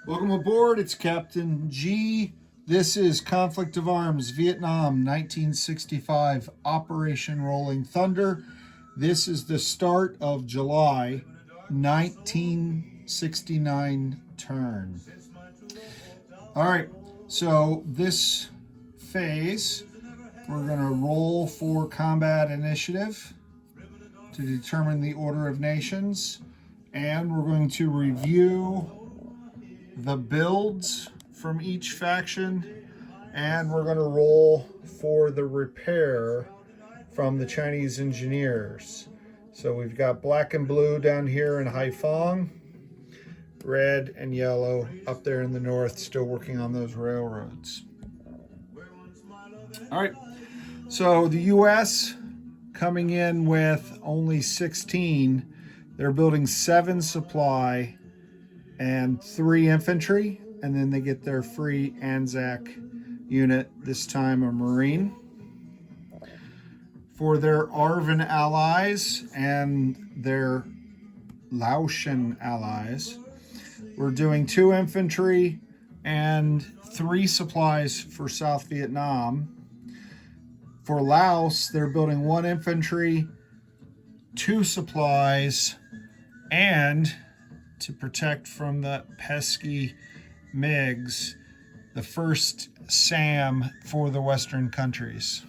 Welcome aboard, it's Captain G. This is Conflict of Arms, Vietnam, 1965, Operation Rolling Thunder. This is the start of July 1969 turn. All right, so this phase, we're going to roll for combat initiative to determine the order of nations, and we're going to review the builds from each faction, and we're going to roll for the repair from the Chinese engineers. So we've got black and blue down here in Haiphong, red and yellow up there in the north, still working on those railroads. All right, so the US coming in with only 16. They're building 7 supply and 3 infantry, and then they get their free Anzac unit, this time a Marine. For their Arvan allies and their Laotian allies, we're doing 2 infantry and 3 supplies for South Vietnam. For Laos, they're building 1 infantry, 2 supplies, and to protect from the pesky MiGs, the first SAM for the Western countries.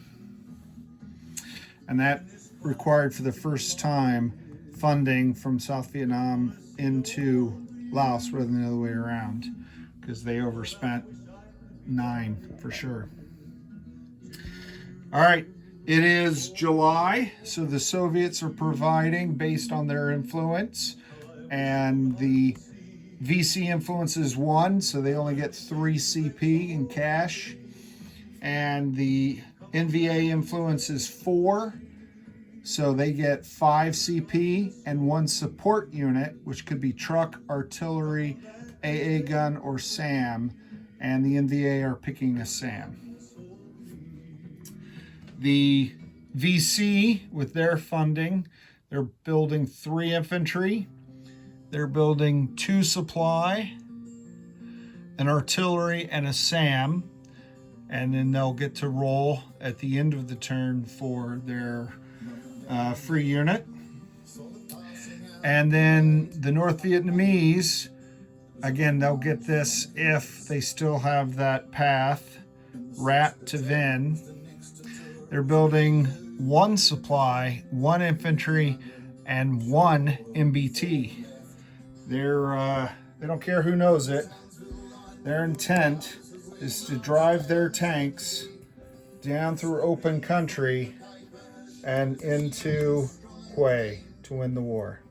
And that required for the first time funding from South Vietnam into Laos rather than the other way around, because they overspent 9 for sure. All right, it is July, so the Soviets are providing based on their influence, and the VC influence is 1, so they only get 3 CP in cash, and the NVA influence is 4, so they get 5 CP and 1 support unit, which could be truck, artillery, AA gun, or SAM, and the NVA are picking a SAM. The VC, with their funding, they're building 3 infantry, they're building 2 supply, an artillery, and a SAM, and then they'll get to roll at the end of the turn for their free unit. And then the North Vietnamese, again, they'll get this if they still have that path, Rat to Vinh. They're building 1 supply, 1 infantry, and 1 MBT. They don't care who knows it. Their intent is to drive their tanks down through open country and into Hue to win the war.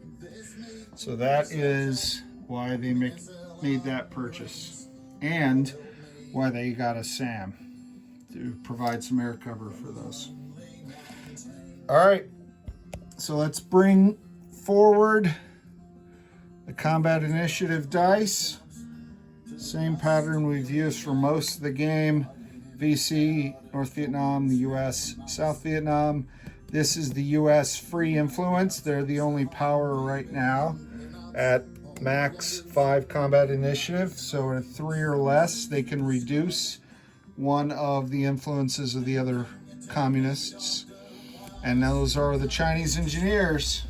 So that is why they made that purchase, and why they got a SAM to provide some air cover for those. All right, so let's bring forward the combat initiative dice. Same pattern we've used for most of the game. VC, North Vietnam, the US, South Vietnam. This is the US free influence. They're the only power right now at max 5 combat initiative. So at 3 or less, they can reduce one of the influences of the other communists. And those are the Chinese engineers.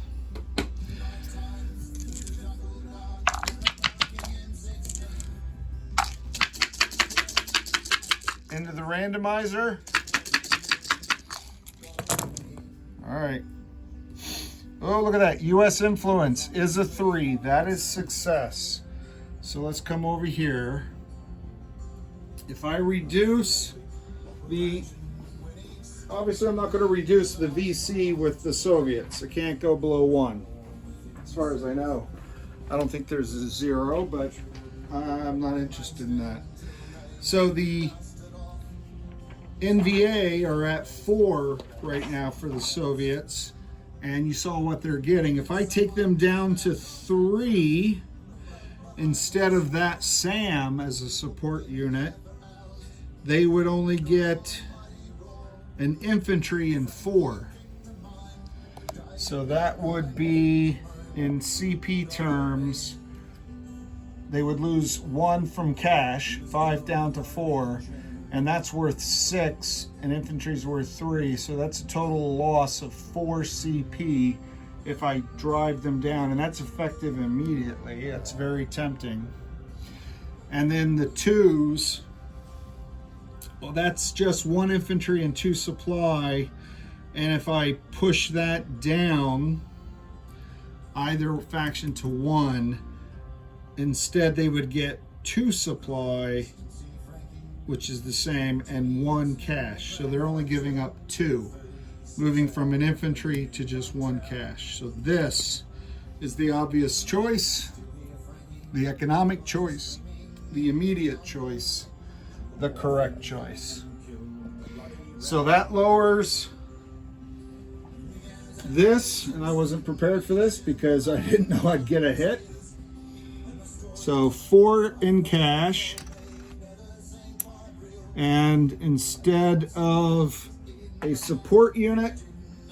Into the randomizer. All right. Oh, look at that. US influence is a 3. That is success. So let's come over here. If I reduce the, obviously I'm not going to reduce the VC with the Soviets. I can't go below 1, as far as I know. I don't think there's a 0, but I'm not interested in that. So the NVA are at 4 right now for the Soviets, and you saw what they're getting. If I take them down to 3 instead of that SAM as a support unit, they would only get an infantry in 4. So that would be, in CP terms, they would lose 1 from cash, 5 down to 4, and that's worth 6, and infantry's worth 3, so that's a total loss of 4 CP if I drive them down, and that's effective immediately. It's very tempting. And then the 2s, well, that's just 1 infantry and 2 supply, and if I push that down either faction to 1, instead they would get 2 supply, which is the same, and 1 cash. So they're only giving up 2, moving from an infantry to just 1 cash. So this is the obvious choice, the economic choice, the immediate choice, the correct choice. So that lowers this, and I wasn't prepared for this because I didn't know I'd get a hit. So 4 in cash, and instead of a support unit,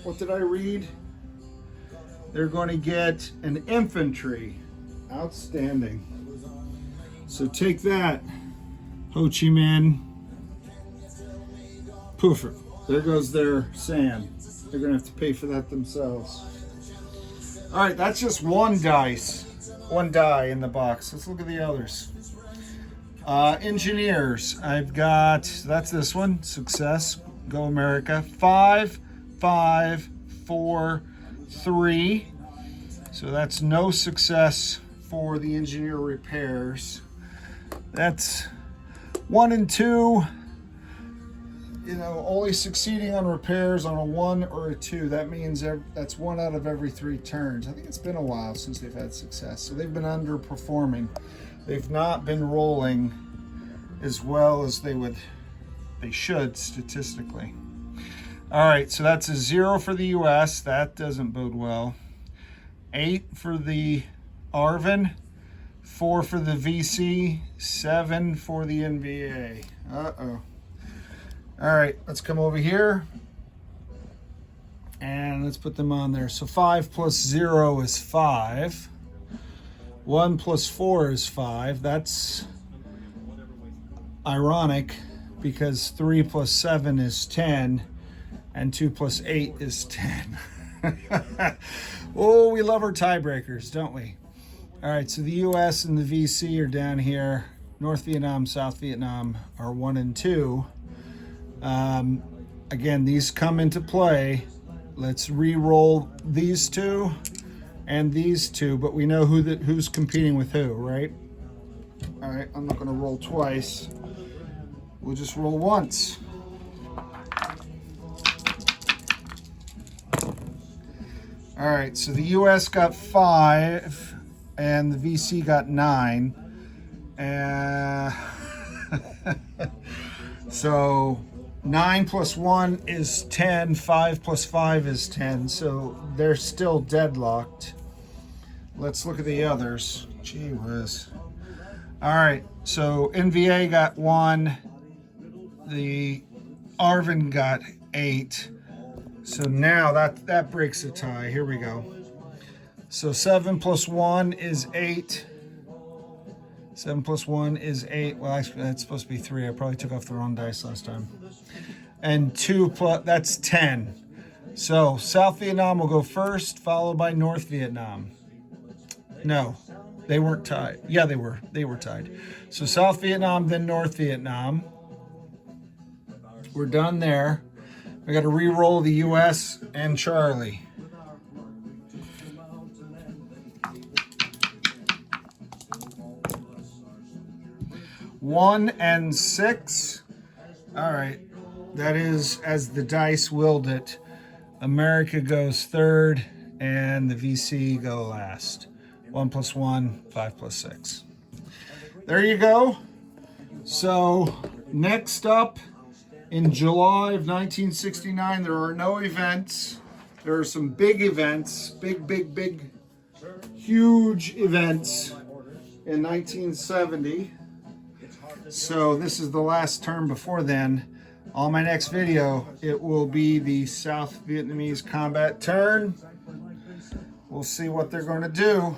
what did I read? They're going to get an infantry. Outstanding. So take that, Ho Chi Minh. Poof, there goes their sand. They're going to have to pay for that themselves. All right, that's just 1 dice, 1 die in the box. Let's look at the others. Engineers, I've got, that's this one, success, go America. 5, 5, 4, 3. So that's no success for the engineer repairs. That's 1 and 2, you know, only succeeding on repairs on a 1 or a 2. That means that's 1 out of every 3 turns. I think it's been a while since they've had success. So they've been underperforming. They've not been rolling as well as they should statistically. All right, so that's a 0 for the US. That doesn't bode well. 8 for the Arvin, 4 for the VC, 7 for the NVA. Uh-oh. All right, let's come over here and let's put them on there. So 5 plus 0 is 5. 1 plus 4 is 5. That's ironic because 3 plus 7 is 10 and 2 plus 8 is 10. Oh, we love our tiebreakers, don't we? All right, so the US and the VC are down here. North Vietnam, South Vietnam are 1 and 2. Again, these come into play. Let's re-roll these 2 and these 2, but we know who's competing with who, right? All right, I'm not going to roll twice. We'll just roll once. All right, so the US got 5 and the VC got 9. So 9 plus 1 is 10, 5 plus 5 is 10, so they're still deadlocked. Let's look at the others. Gee whiz. All right, so NVA got 1, the Arvin got 8. So now that breaks a tie. Here we go. So 7 plus 1 is 8. 7 plus 1 is 8. Well, actually, that's supposed to be 3. I probably took off the wrong dice last time. And 2 plus, that's 10. So South Vietnam will go first, followed by North Vietnam. No, they weren't tied. Yeah, they were. They were tied. So South Vietnam, then North Vietnam. We're done there. We got to re-roll the US and Charlie. One and 6. All right. That is as the dice willed it. America goes third and the VC go last. 1 plus 1, 5 plus 6. There you go. So next up, in July of 1969, there are no events. There are some big events, big, huge events in 1970. So this is the last term before then. On my next video, it will be the South Vietnamese combat turn. We'll see what they're going to do.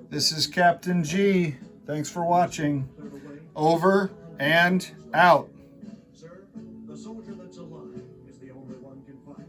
This is Captain G Thanks for watching. Over and out. Sir, the soldier that's alive is the only one can fight.